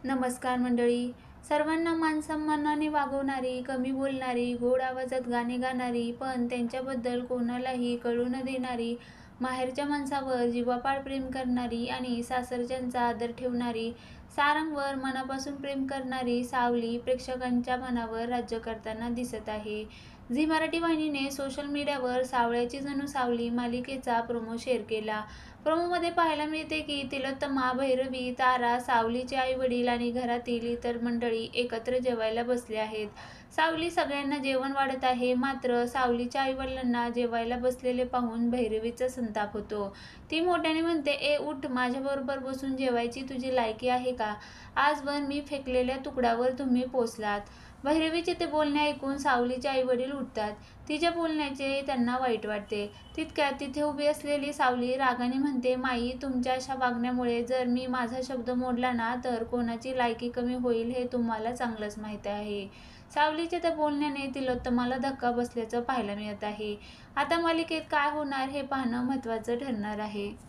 नमस्कार मंडळी. सर्वांना मानसन्मानाने वागवणारी, कमी बोलणारी, गोड आवाजात गाणे गाणारी, पण त्यांच्याबद्दल कोणालाही कळू न देणारी, माहेरच्या माणसावर जीवापाड प्रेम करणारी आणि सासरच्यांचा आदर ठेवणारी, सारंगवर मनापासून प्रेम करणारी सावली प्रेक्षकांच्या मनावर राज्य करताना दिसत आहे. झी मराठी वाहिनीने सोशल मीडियावर सावळ्याची जणू सावली मालिकेचा प्रोमो शेअर केला. प्रोमोमध्ये पाहायला मिळते की तिलोत्तमा, भैरवी, तारा, सावलीचे आई-वडील आणि घरातील इतर मंडळी एकत्र जेवायला बसले आहेत. सावली सगळ्यांना जेवण वाढत आहे, मात्र सावलीच्या आई-वडिलांना जेवायला बसलेले पाहून भैरवीचा संताप होतो. ती मोठ्याने म्हणते, "ए उठ, माझ्याबरोबर बसून जेवायची तुझी लायकी आहे का? आजवर मी फेकलेल्या तुकड्यावर तुम्ही पोचलात." भैरवीचे ते बोलणे ऐकून सावलीचे आई-वडील उठतात. तिच्या बोलण्याचे त्यांना वाईट वाटते. तितक्यात तिथे उभी असलेली सावली रागाने म्हणते, "माई, तुमच्या अशा वागण्यामुळे जर मी माझा शब्द मोडला ना, तर कोणाची लायकी कमी होईल हे तुम्हाला चांगलंच माहीत आहे." सावलीच्या त्या बोलण्याने तिलोत्तमाला धक्का बसल्याचं पाहायला मिळत आहे. आता मालिकेत काय होणार हे पाहणं महत्त्वाचं ठरणार आहे.